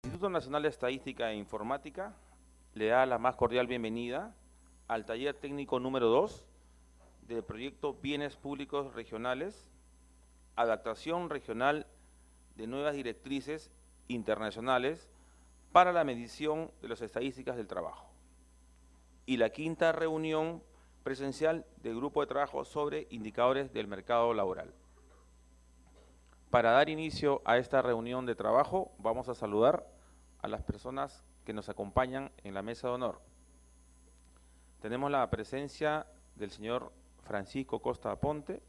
Instituto Nacional de Estadística e Informática le da la más cordial bienvenida al taller técnico número 2 del proyecto Bienes Públicos Regionales, adaptación regional de nuevas directrices internacionales para la medición de las estadísticas del trabajo, y la quinta reunión presencial del grupo de trabajo sobre indicadores del mercado laboral. Para dar inicio a esta reunión de trabajo, vamos a saludar a las personas que nos acompañan en la mesa de honor. Tenemos la presencia del señor Francisco Costa Aponte,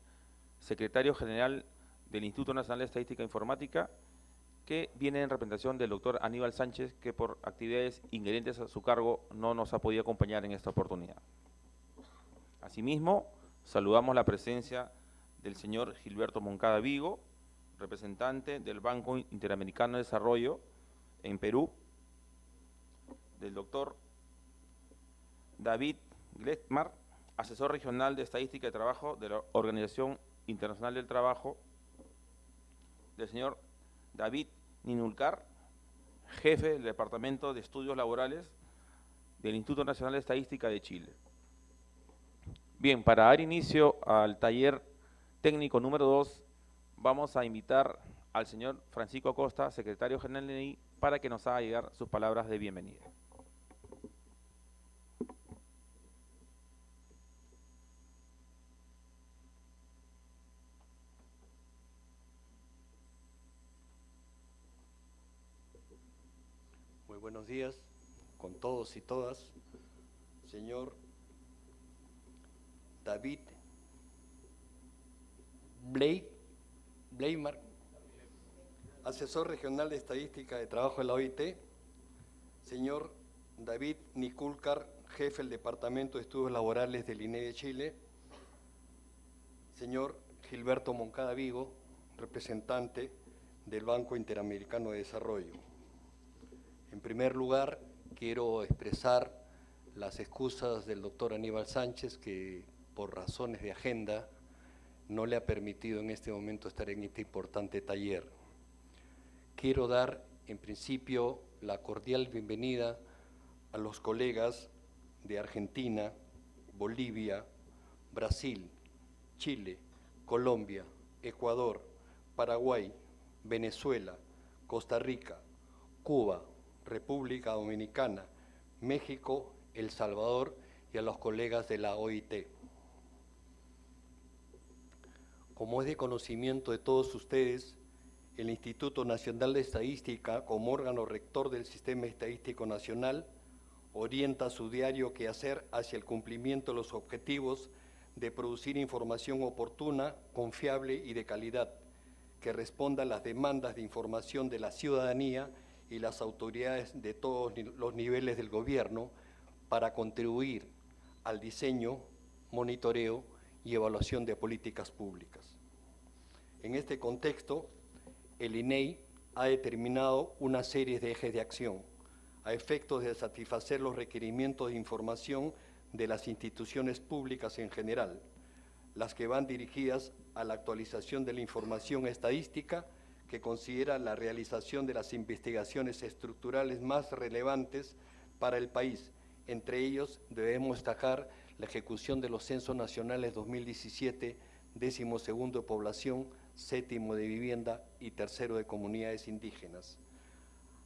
secretario general del Instituto Nacional de Estadística e Informática, que viene en representación del doctor Aníbal Sánchez, que por actividades inherentes a su cargo no nos ha podido acompañar en esta oportunidad. Asimismo, saludamos la presencia del señor Gilberto Moncada Vigo, representante del Banco Interamericano de Desarrollo en Perú, del doctor David Gletmar, asesor regional de Estadística de Trabajo de la Organización Internacional del Trabajo, del señor David Ninulcar, jefe del Departamento de Estudios Laborales del Instituto Nacional de Estadística de Chile. Bien, para dar inicio al taller técnico número 2, vamos a invitar al señor Francisco Acosta, secretario general del INEI, para que nos haga llegar sus palabras de bienvenida. Muy buenos días con todos y todas. Señor David Bleymar, asesor regional de Estadística de Trabajo de la OIT. Señor David Niculcar, jefe del Departamento de Estudios Laborales del INEI de Chile. Señor Gilberto Moncada Vigo, representante del Banco Interamericano de Desarrollo. En primer lugar, quiero expresar las excusas del doctor Aníbal Sánchez, que por razones de agenda no le ha permitido en este momento estar en este importante taller. Quiero dar, en principio, la cordial bienvenida a los colegas de Argentina, Bolivia, Brasil, Chile, Colombia, Ecuador, Paraguay, Venezuela, Costa Rica, Cuba, República Dominicana, México, El Salvador y a los colegas de la OIT. Como es de conocimiento de todos ustedes, el Instituto Nacional de Estadística, como órgano rector del Sistema Estadístico Nacional, orienta su diario quehacer hacia el cumplimiento de los objetivos de producir información oportuna, confiable y de calidad, que responda a las demandas de información de la ciudadanía y las autoridades de todos los niveles del gobierno para contribuir al diseño, monitoreo y evaluación de políticas públicas. En este contexto, el INEI ha determinado una serie de ejes de acción a efectos de satisfacer los requerimientos de información de las instituciones públicas en general, las que van dirigidas a la actualización de la información estadística, que considera la realización de las investigaciones estructurales más relevantes para el país. Entre ellos debemos destacar la ejecución de los censos nacionales 2017, 12º de población, 7º de vivienda y 3º de comunidades indígenas,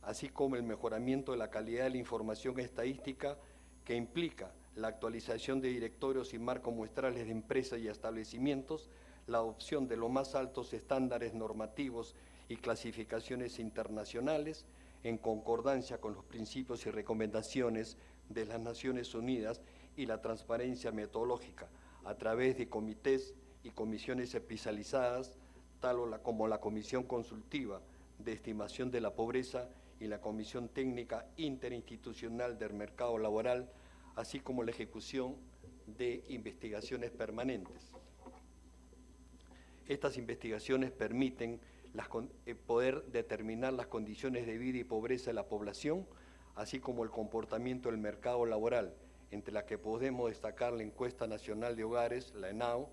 así como el mejoramiento de la calidad de la información estadística, que implica la actualización de directorios y marcos muestrales de empresas y establecimientos, la adopción de los más altos estándares normativos y clasificaciones internacionales, en concordancia con los principios y recomendaciones de las Naciones Unidas, y la transparencia metodológica a través de comités y comisiones especializadas, tal como la Comisión Consultiva de Estimación de la Pobreza y la Comisión Técnica Interinstitucional del Mercado Laboral, así como la ejecución de investigaciones permanentes. Estas investigaciones permiten poder determinar las condiciones de vida y pobreza de la población, así como el comportamiento del mercado laboral, entre las que podemos destacar la Encuesta Nacional de Hogares, la ENAO,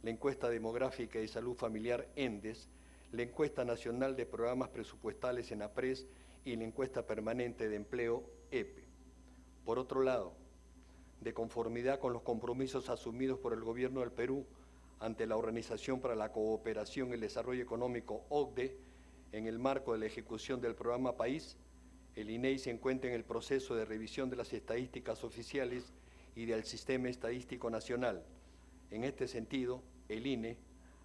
la Encuesta Demográfica y Salud Familiar, ENDES, la Encuesta Nacional de Programas Presupuestales, ENAPRES, y la encuesta permanente de empleo, EPE. Por otro lado, de conformidad con los compromisos asumidos por el Gobierno del Perú ante la Organización para la Cooperación y el Desarrollo Económico, OCDE, en el marco de la ejecución del programa País, el INEI se encuentra en el proceso de revisión de las estadísticas oficiales y del Sistema Estadístico Nacional. En este sentido, el INE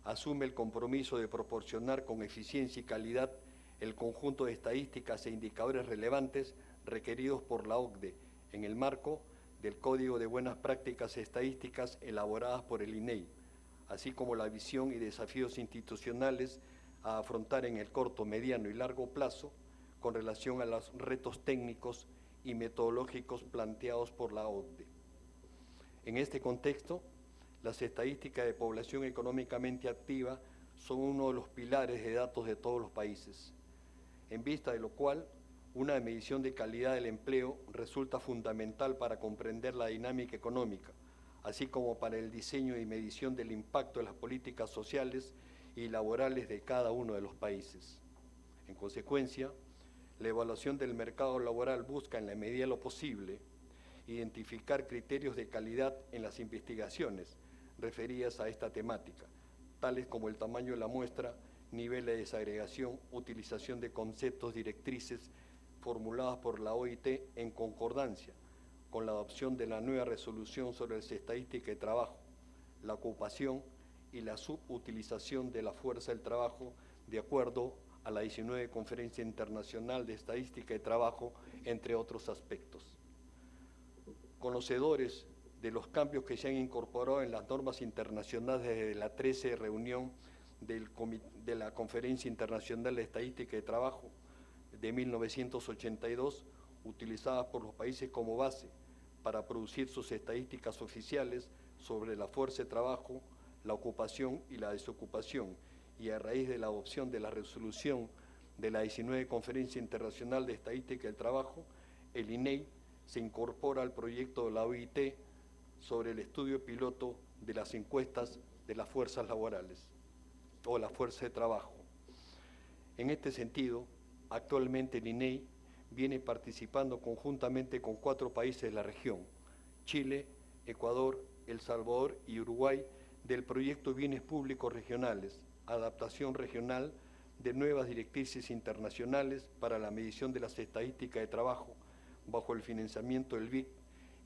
asume el compromiso de proporcionar con eficiencia y calidad el conjunto de estadísticas e indicadores relevantes requeridos por la OCDE en el marco del Código de Buenas Prácticas Estadísticas elaboradas por el INEI, así como la visión y desafíos institucionales a afrontar en el corto, mediano y largo plazo con relación a los retos técnicos y metodológicos planteados por la OCDE. En este contexto, las estadísticas de población económicamente activa son uno de los pilares de datos de todos los países, en vista de lo cual una medición de calidad del empleo resulta fundamental para comprender la dinámica económica, así como para el diseño y medición del impacto de las políticas sociales y laborales de cada uno de los países. En consecuencia, la evaluación del mercado laboral busca, en la medida de lo posible, identificar criterios de calidad en las investigaciones referidas a esta temática, tales como el tamaño de la muestra, nivel de desagregación, utilización de conceptos directrices formuladas por la OIT en concordancia con la adopción de la nueva resolución sobre las estadísticas de trabajo, la ocupación y la subutilización de la fuerza del trabajo de acuerdo a la 19 Conferencia Internacional de Estadística de Trabajo, entre otros aspectos. Conocedores de los cambios que se han incorporado en las normas internacionales desde la 13 reunión de la Conferencia Internacional de Estadística de Trabajo de 1982, utilizadas por los países como base para producir sus estadísticas oficiales sobre la fuerza de trabajo, la ocupación y la desocupación, y a raíz de la adopción de la resolución de la 19 Conferencia Internacional de Estadística del Trabajo, el INEI se incorpora al proyecto de la OIT sobre el estudio piloto de las encuestas de las fuerzas laborales o la fuerza de trabajo. En este sentido, actualmente el INEI viene participando conjuntamente con 4 países de la región, Chile, Ecuador, El Salvador y Uruguay, del proyecto Bienes Públicos Regionales, adaptación regional de nuevas directrices internacionales para la medición de las estadísticas de trabajo bajo el financiamiento del BIC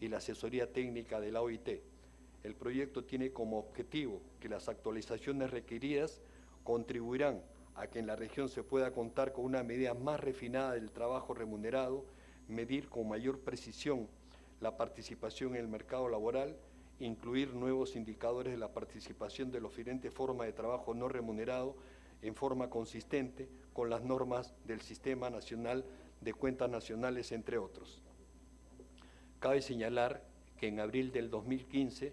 y la asesoría técnica de la OIT. El proyecto tiene como objetivo que las actualizaciones requeridas contribuirán a que en la región se pueda contar con una medida más refinada del trabajo remunerado, medir con mayor precisión la participación en el mercado laboral, incluir nuevos indicadores de la participación de las diferentes formas de trabajo no remunerado en forma consistente con las normas del Sistema Nacional de Cuentas Nacionales, entre otros. Cabe señalar que en abril del 2015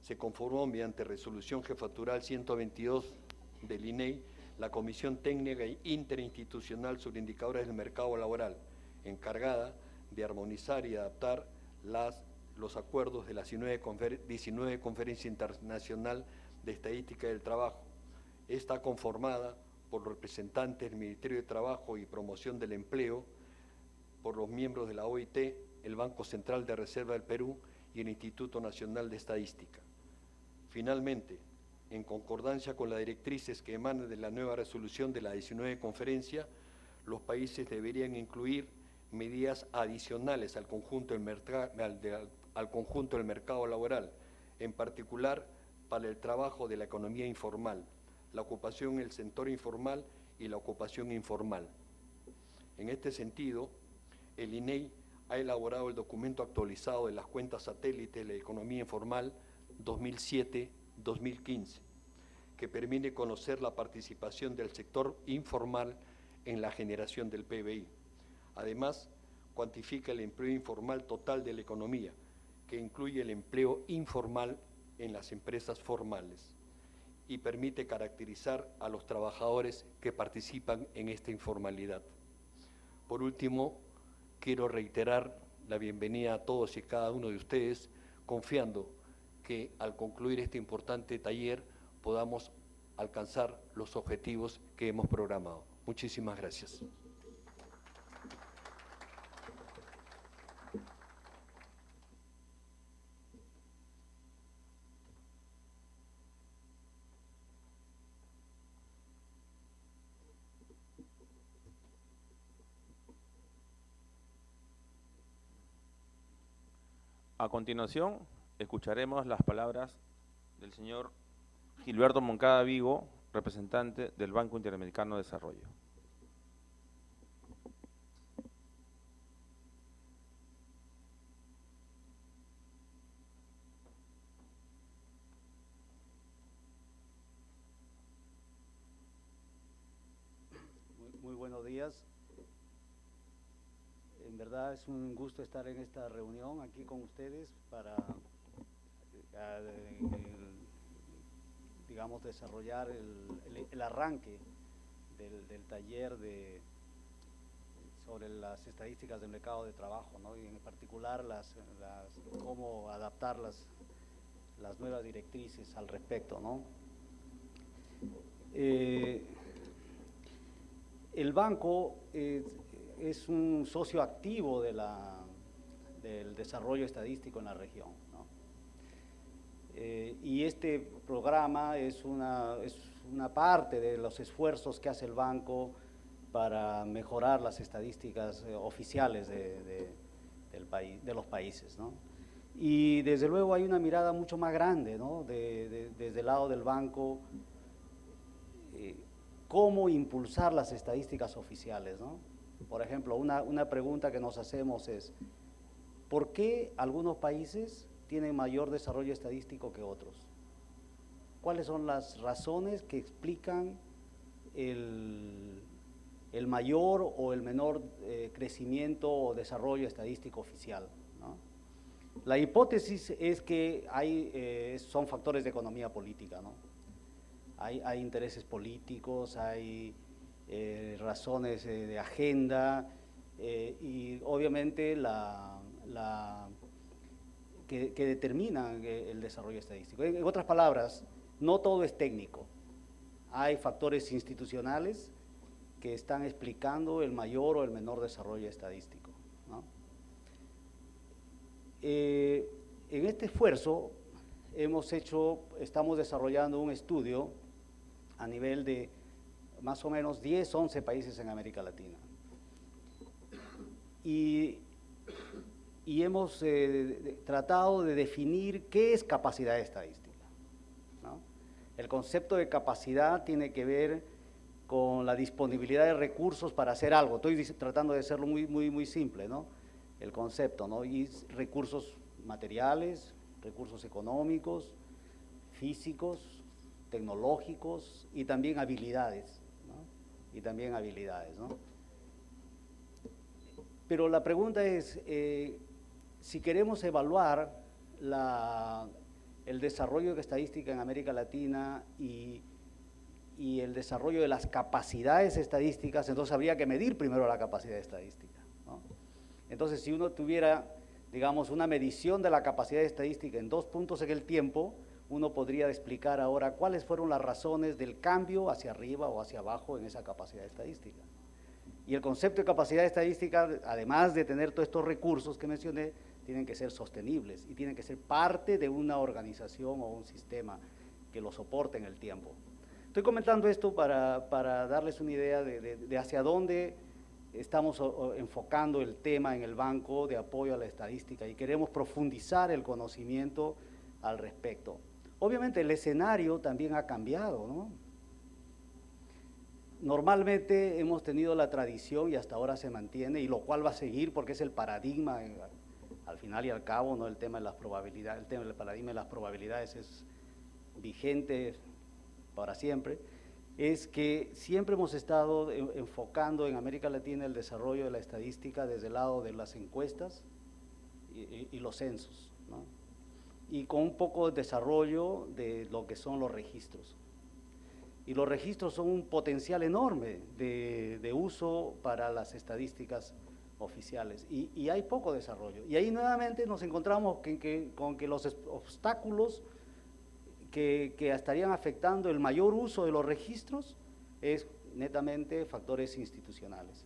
se conformó mediante resolución jefatural 122 del INEI la Comisión Técnica Interinstitucional sobre Indicadores del Mercado Laboral, encargada de armonizar y adaptar los acuerdos de la 19 Conferencia Internacional de Estadística del Trabajo. Está conformada por representantes del Ministerio de Trabajo y Promoción del Empleo, por los miembros de la OIT, el Banco Central de Reserva del Perú y el Instituto Nacional de Estadística. Finalmente, en concordancia con las directrices que emanan de la nueva resolución de la 19 Conferencia, los países deberían incluir medidas adicionales al conjunto del mercado laboral, en particular para el trabajo de la economía informal, la ocupación en el sector informal y la ocupación informal. En este sentido, el INEI ha elaborado el documento actualizado de las cuentas satélite de la economía informal 2007-2015, que permite conocer la participación del sector informal en la generación del PBI. Además, cuantifica el empleo informal total de la economía, que incluye el empleo informal en las empresas formales, y permite caracterizar a los trabajadores que participan en esta informalidad. Por último, quiero reiterar la bienvenida a todos y cada uno de ustedes, confiando que al concluir este importante taller podamos alcanzar los objetivos que hemos programado. Muchísimas gracias. A continuación, escucharemos las palabras del señor Gilberto Moncada Vigo, representante del Banco Interamericano de Desarrollo. Muy buenos días. En verdad es un gusto estar en esta reunión aquí con ustedes para, digamos, desarrollar el arranque del taller sobre las estadísticas del mercado de trabajo, ¿no? Y en particular cómo adaptar las nuevas directrices al respecto, ¿no? El banco es un socio activo del desarrollo estadístico en la región, ¿no? Y este programa es una parte de los esfuerzos que hace el banco para mejorar las estadísticas oficiales del país, de los países, ¿no? Y desde luego hay una mirada mucho más grande, ¿no? Desde el lado del banco, cómo impulsar las estadísticas oficiales, ¿no? Por ejemplo, una pregunta que nos hacemos es, ¿por qué algunos países tienen mayor desarrollo estadístico que otros? ¿Cuáles son las razones que explican el mayor o el menor crecimiento o desarrollo estadístico oficial, ¿no? La hipótesis es que son factores de economía política, ¿no? Hay intereses políticos, hay razones de agenda y obviamente que determinan el desarrollo estadístico. En otras palabras, no todo es técnico. Hay factores institucionales que están explicando el mayor o el menor desarrollo estadístico, ¿no? En este esfuerzo estamos desarrollando un estudio a nivel de más o menos 10, 11 países en América Latina. Y hemos tratado de definir qué es capacidad estadística, ¿no? El concepto de capacidad tiene que ver con la disponibilidad de recursos para hacer algo. Estoy tratando de hacerlo muy simple, ¿no? El concepto, ¿no? Y recursos materiales, recursos económicos, físicos, tecnológicos y también habilidades, ¿no? Y también habilidades, ¿no? Pero la pregunta es, si queremos evaluar el desarrollo de estadística en América Latina y el desarrollo de las capacidades estadísticas, entonces habría que medir primero la capacidad estadística, ¿no? Entonces, si uno tuviera, digamos, una medición de la capacidad estadística en 2 puntos en el tiempo, uno podría explicar ahora cuáles fueron las razones del cambio hacia arriba o hacia abajo en esa capacidad estadística. Y el concepto de capacidad estadística, además de tener todos estos recursos que mencioné, tienen que ser sostenibles y tienen que ser parte de una organización o un sistema que lo soporte en el tiempo. Estoy comentando esto para darles una idea de hacia dónde estamos enfocando el tema en el banco de apoyo a la estadística y queremos profundizar el conocimiento al respecto. Obviamente el escenario también ha cambiado, ¿no? Normalmente hemos tenido la tradición y hasta ahora se mantiene, y lo cual va a seguir porque es el paradigma, al final y al cabo, ¿no? El tema de las probabilidades, el tema del paradigma de las probabilidades es vigente para siempre, es que siempre hemos estado enfocando en América Latina el desarrollo de la estadística desde el lado de las encuestas y los censos, ¿no? Y con un poco de desarrollo de lo que son los registros. Y los registros son un potencial enorme de uso para las estadísticas oficiales y hay poco desarrollo. Y ahí nuevamente nos encontramos con que los obstáculos que estarían afectando el mayor uso de los registros es netamente factores institucionales,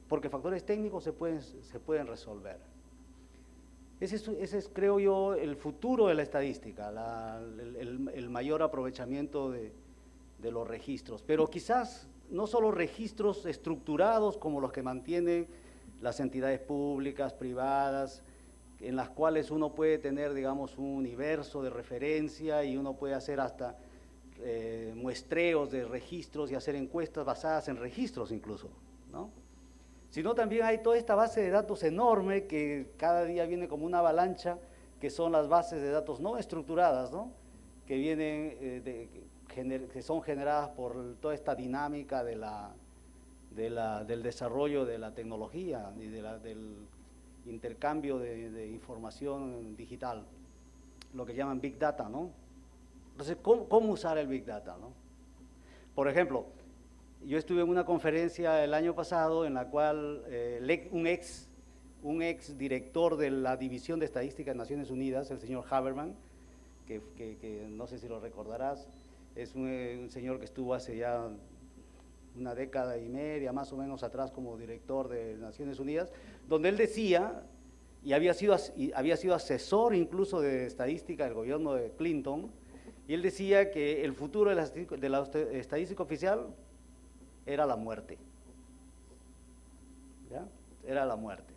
porque factores técnicos se pueden resolver. Ese es, creo yo, el futuro de la estadística, el mayor aprovechamiento de los registros, pero quizás no solo registros estructurados como los que mantienen las entidades públicas, privadas, en las cuales uno puede tener, digamos, un universo de referencia y uno puede hacer hasta muestreos de registros y hacer encuestas basadas en registros incluso, ¿no? Sino también hay toda esta base de datos enorme que cada día viene como una avalancha, que son las bases de datos no estructuradas, ¿no? Que vienen, que son generadas por toda esta dinámica del desarrollo de la tecnología y del intercambio de información digital, lo que llaman Big Data, ¿no? Entonces, ¿cómo usar el Big Data, ¿no? Por ejemplo, yo estuve en una conferencia el año pasado en la cual un ex director de la División de Estadística de Naciones Unidas, el señor Haberman, que no sé si lo recordarás, es un señor que estuvo hace ya una década y media más o menos atrás como director de Naciones Unidas, donde él decía, y había sido asesor incluso de estadística del gobierno de Clinton, y él decía que el futuro de la estadística oficial era la muerte, ¿ya? Era la muerte,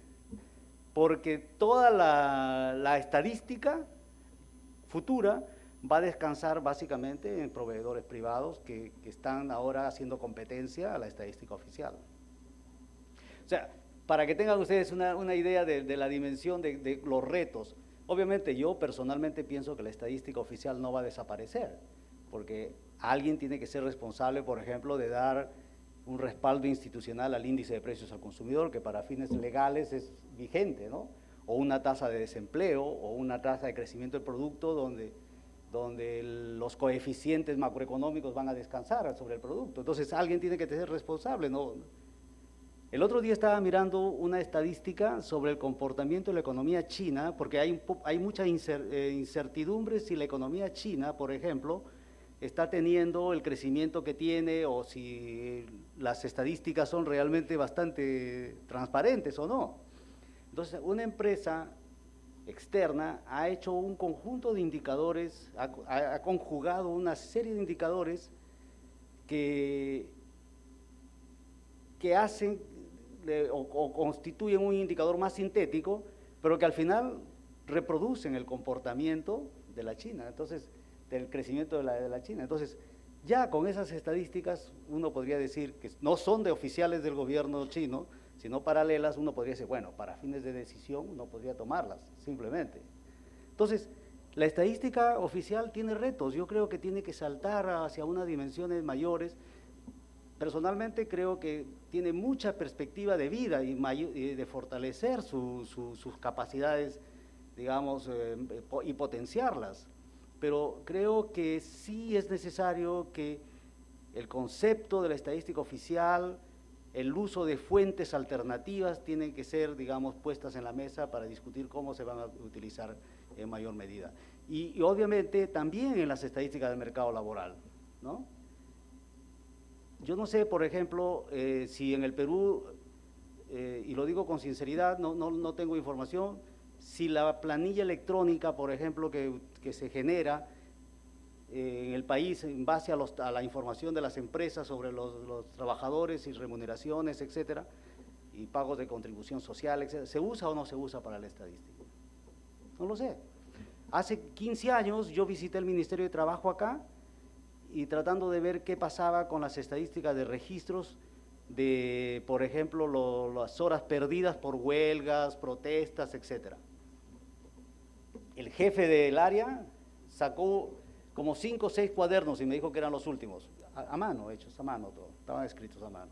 porque toda la estadística futura va a descansar básicamente en proveedores privados que están ahora haciendo competencia a la estadística oficial. O sea, para que tengan ustedes una idea de la dimensión de los retos. Obviamente yo personalmente pienso que la estadística oficial no va a desaparecer, porque alguien tiene que ser responsable, por ejemplo, de dar un respaldo institucional al índice de precios al consumidor, que para fines legales es vigente, ¿no? O una tasa de desempleo, o una tasa de crecimiento del producto donde los coeficientes macroeconómicos van a descansar sobre el producto. Entonces alguien tiene que ser responsable, ¿no? El otro día estaba mirando una estadística sobre el comportamiento de la economía china, porque hay mucha incertidumbre si la economía china, por ejemplo, está teniendo el crecimiento que tiene o si las estadísticas son realmente bastante transparentes o no. Entonces, una empresa externa ha hecho un conjunto de indicadores, ha conjugado una serie de indicadores que hacen o constituyen un indicador más sintético, pero que al final reproducen el comportamiento de la China, entonces, del crecimiento de la China. Entonces, ya con esas estadísticas uno podría decir que no son de oficiales del gobierno chino, sino paralelas, uno podría decir, bueno, para fines de decisión uno podría tomarlas, simplemente. Entonces, la estadística oficial tiene retos, yo creo que tiene que saltar hacia unas dimensiones mayores. Personalmente creo que tiene mucha perspectiva de vida y de fortalecer sus capacidades, digamos, y potenciarlas. Pero creo que sí es necesario que el concepto de la estadística oficial, el uso de fuentes alternativas tienen que ser, digamos, puestas en la mesa para discutir cómo se van a utilizar en mayor medida. Y obviamente también en las estadísticas del mercado laboral, ¿no? Yo no sé, por ejemplo, si en el Perú, y lo digo con sinceridad, no tengo información, si la planilla electrónica, por ejemplo, que se genera en el país en base a la información de las empresas sobre los trabajadores y remuneraciones, etcétera, y pagos de contribución social, etcétera, ¿se usa o no se usa para la estadística? No lo sé. Hace 15 años yo visité el Ministerio de Trabajo acá, y tratando de ver qué pasaba con las estadísticas de registros de, por ejemplo, las horas perdidas por huelgas, protestas, etcétera. El jefe del área sacó como 5 o 6 cuadernos y me dijo que eran los últimos, a mano, hechos a mano, todo, estaban escritos a mano.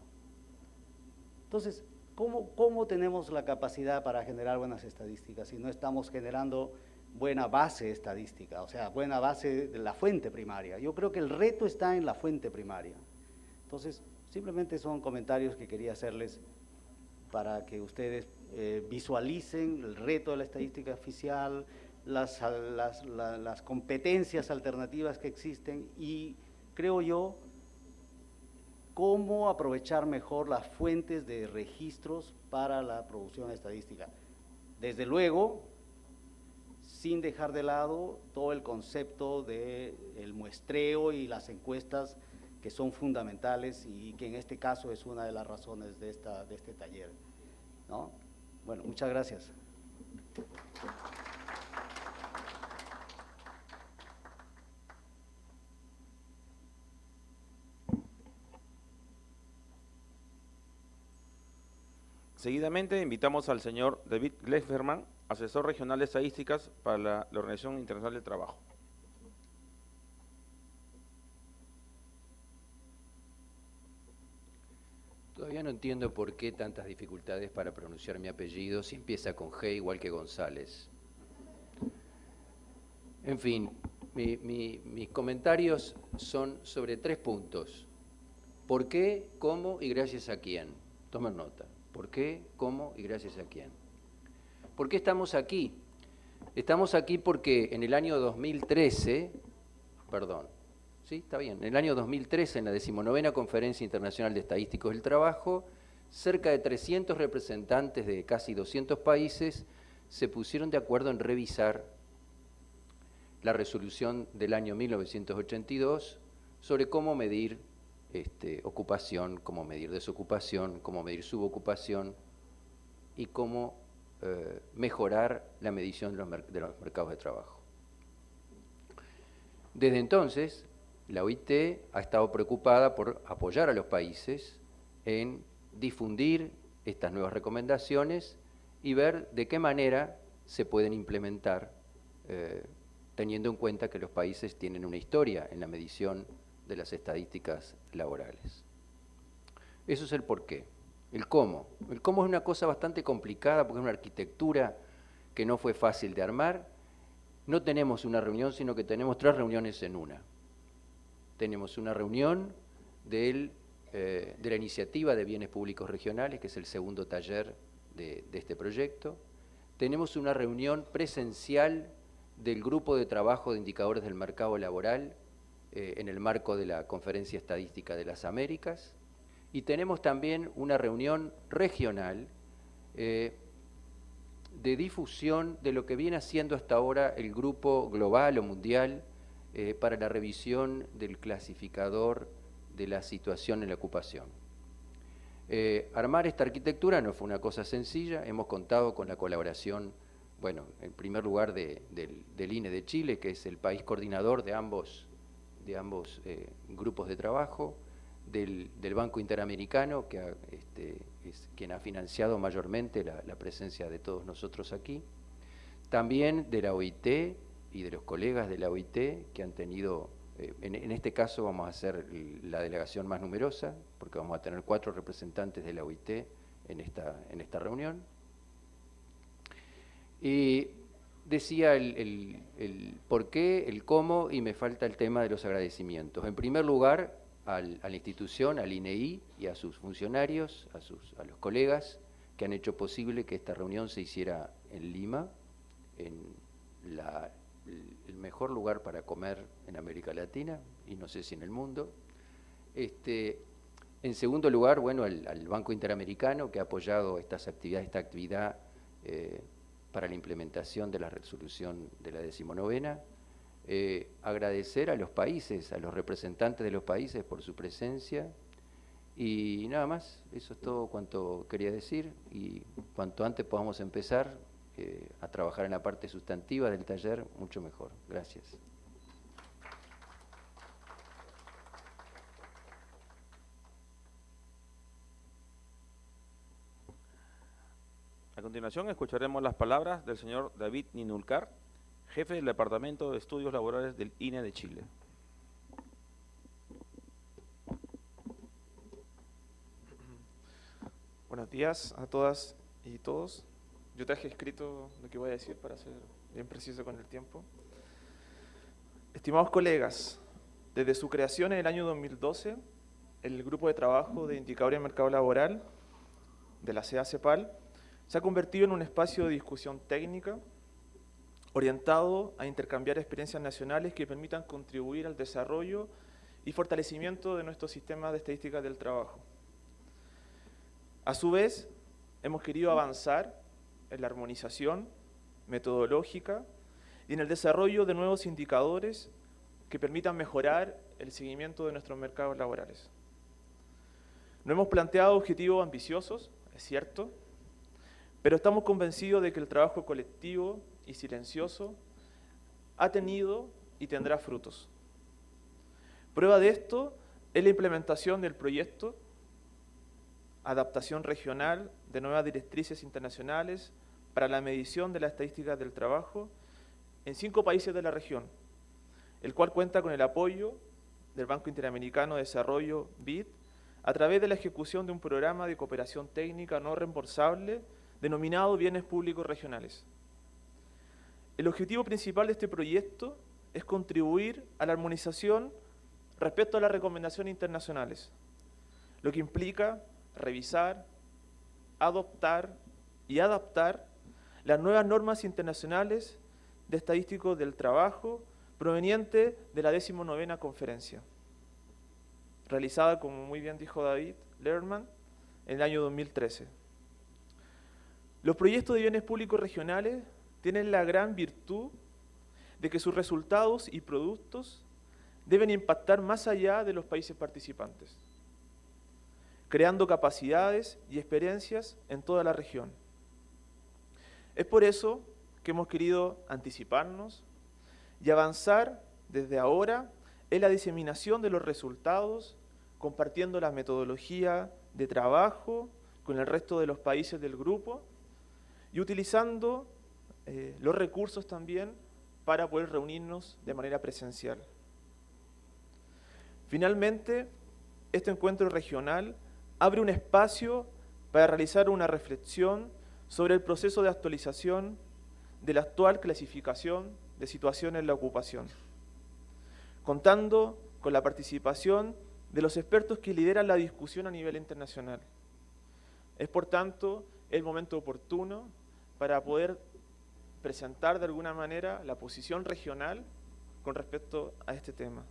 Entonces, ¿cómo tenemos la capacidad para generar buenas estadísticas si no estamos generando buena base estadística, o sea, buena base de la fuente primaria? Yo creo que el reto está en la fuente primaria. Entonces, simplemente son comentarios que quería hacerles para que ustedes visualicen el reto de la estadística oficial, las competencias alternativas que existen y, creo yo, cómo aprovechar mejor las fuentes de registros para la producción estadística. Desde luego, sin dejar de lado todo el concepto del muestreo y las encuestas que son fundamentales y que en este caso es una de las razones de este taller, ¿no? Bueno, muchas gracias. Seguidamente invitamos al señor David Glefferman, asesor regional de estadísticas para la Organización Internacional del Trabajo. Todavía no entiendo por qué tantas dificultades para pronunciar mi apellido si empieza con G igual que González. En fin, mis comentarios son sobre 3 puntos. ¿Por qué, cómo y gracias a quién? Tomen nota. ¿Por qué, cómo y gracias a quién? ¿Por qué estamos aquí? Estamos aquí porque en el año 2013, sí, está bien, en el año 2013, en la 19ª Conferencia Internacional de Estadísticos del Trabajo, cerca de 300 representantes de casi 200 países se pusieron de acuerdo en revisar la resolución del año 1982 sobre cómo medir ocupación, cómo medir desocupación, cómo medir subocupación y cómo mejorar la medición de los mercados de trabajo. Desde entonces, la OIT ha estado preocupada por apoyar a los países en difundir estas nuevas recomendaciones y ver de qué manera se pueden implementar, teniendo en cuenta que los países tienen una historia en la medición de las estadísticas laborales. Eso es el porqué. El cómo. El cómo es una cosa bastante complicada porque es una arquitectura que no fue fácil de armar. No tenemos una reunión, sino que tenemos 3 reuniones en una. Tenemos una reunión de la iniciativa de bienes públicos regionales, que es el segundo taller de este proyecto. Tenemos una reunión presencial del grupo de trabajo de indicadores del mercado laboral en el marco de la Conferencia Estadística de las Américas. Y tenemos también una reunión regional de difusión de lo que viene haciendo hasta ahora el grupo global o mundial para la revisión del clasificador de la situación en la ocupación. Armar esta arquitectura no fue una cosa sencilla, hemos contado con la colaboración, bueno, en primer lugar del INE de Chile, que es el país coordinador de ambos grupos de trabajo, del Banco Interamericano, que es quien ha financiado mayormente la presencia de todos nosotros aquí, también de la OIT y de los colegas de la OIT que han tenido, en este caso vamos a ser la delegación más numerosa, porque vamos a tener 4 representantes de la OIT en esta reunión. Y decía el por qué, el cómo, y me falta el tema de los agradecimientos. En primer lugar, a la institución, al INEI y a sus funcionarios, a los colegas que han hecho posible que esta reunión se hiciera en Lima, en el mejor lugar para comer en América Latina, y no sé si en el mundo. En segundo lugar, bueno, al Banco Interamericano, que ha apoyado esta actividad para la implementación de la resolución de la 19ª. Agradecer a los países, a los representantes de los países por su presencia. Y nada más, eso es todo cuanto quería decir, y cuanto antes podamos empezar a trabajar en la parte sustantiva del taller, mucho mejor. Gracias. A continuación escucharemos las palabras del señor David Ninulcar, jefe del Departamento de Estudios Laborales del INE de Chile. Buenos días a todas y todos. Yo traje escrito lo que voy a decir para ser bien preciso con el tiempo. Estimados colegas, desde su creación en el año 2012, el Grupo de Trabajo de Indicadores de Mercado Laboral de la CEA-CEPAL se ha convertido en un espacio de discusión técnica orientado a intercambiar experiencias nacionales que permitan contribuir al desarrollo y fortalecimiento de nuestro sistema de estadísticas del trabajo. A su vez, hemos querido avanzar en la armonización metodológica y en el desarrollo de nuevos indicadores que permitan mejorar el seguimiento de nuestros mercados laborales. No hemos planteado objetivos ambiciosos, es cierto, pero estamos convencidos de que el trabajo colectivo y silencioso ha tenido y tendrá frutos. Prueba de esto es la implementación del proyecto Adaptación Regional de nuevas directrices internacionales para la medición de las estadísticas del trabajo en 5 países de la región, el cual cuenta con el apoyo del Banco Interamericano de Desarrollo, BID, a través de la ejecución de un programa de cooperación técnica no reembolsable denominado Bienes Públicos Regionales. El objetivo principal de este proyecto es contribuir a la armonización respecto a las recomendaciones internacionales, lo que implica revisar, adoptar y adaptar las nuevas normas internacionales de estadísticos del trabajo proveniente de la 19ª conferencia, realizada, como muy bien dijo David Lerman, en el año 2013. Los proyectos de bienes públicos regionales tienen la gran virtud de que sus resultados y productos deben impactar más allá de los países participantes, creando capacidades y experiencias en toda la región. Es por eso que hemos querido anticiparnos y avanzar desde ahora en la diseminación de los resultados, compartiendo la metodología de trabajo con el resto de los países del grupo y utilizando los recursos también para poder reunirnos de manera presencial. Finalmente, este encuentro regional abre un espacio para realizar una reflexión sobre el proceso de actualización de la actual clasificación de situaciones en la ocupación, contando con la participación de los expertos que lideran la discusión a nivel internacional. Es, por tanto, el momento oportuno para poder presentar de alguna manera la posición regional con respecto a este tema.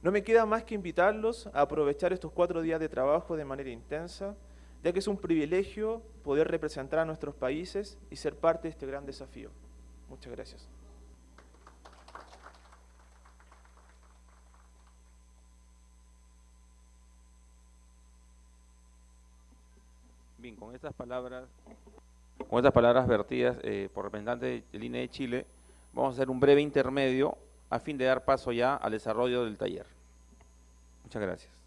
No me queda más que invitarlos a aprovechar estos 4 días de trabajo de manera intensa, ya que es un privilegio poder representar a nuestros países y ser parte de este gran desafío. Muchas gracias. Bien, con estas palabras vertidas por representante del INE de Chile, vamos a hacer un breve intermedio a fin de dar paso ya al desarrollo del taller. Muchas gracias.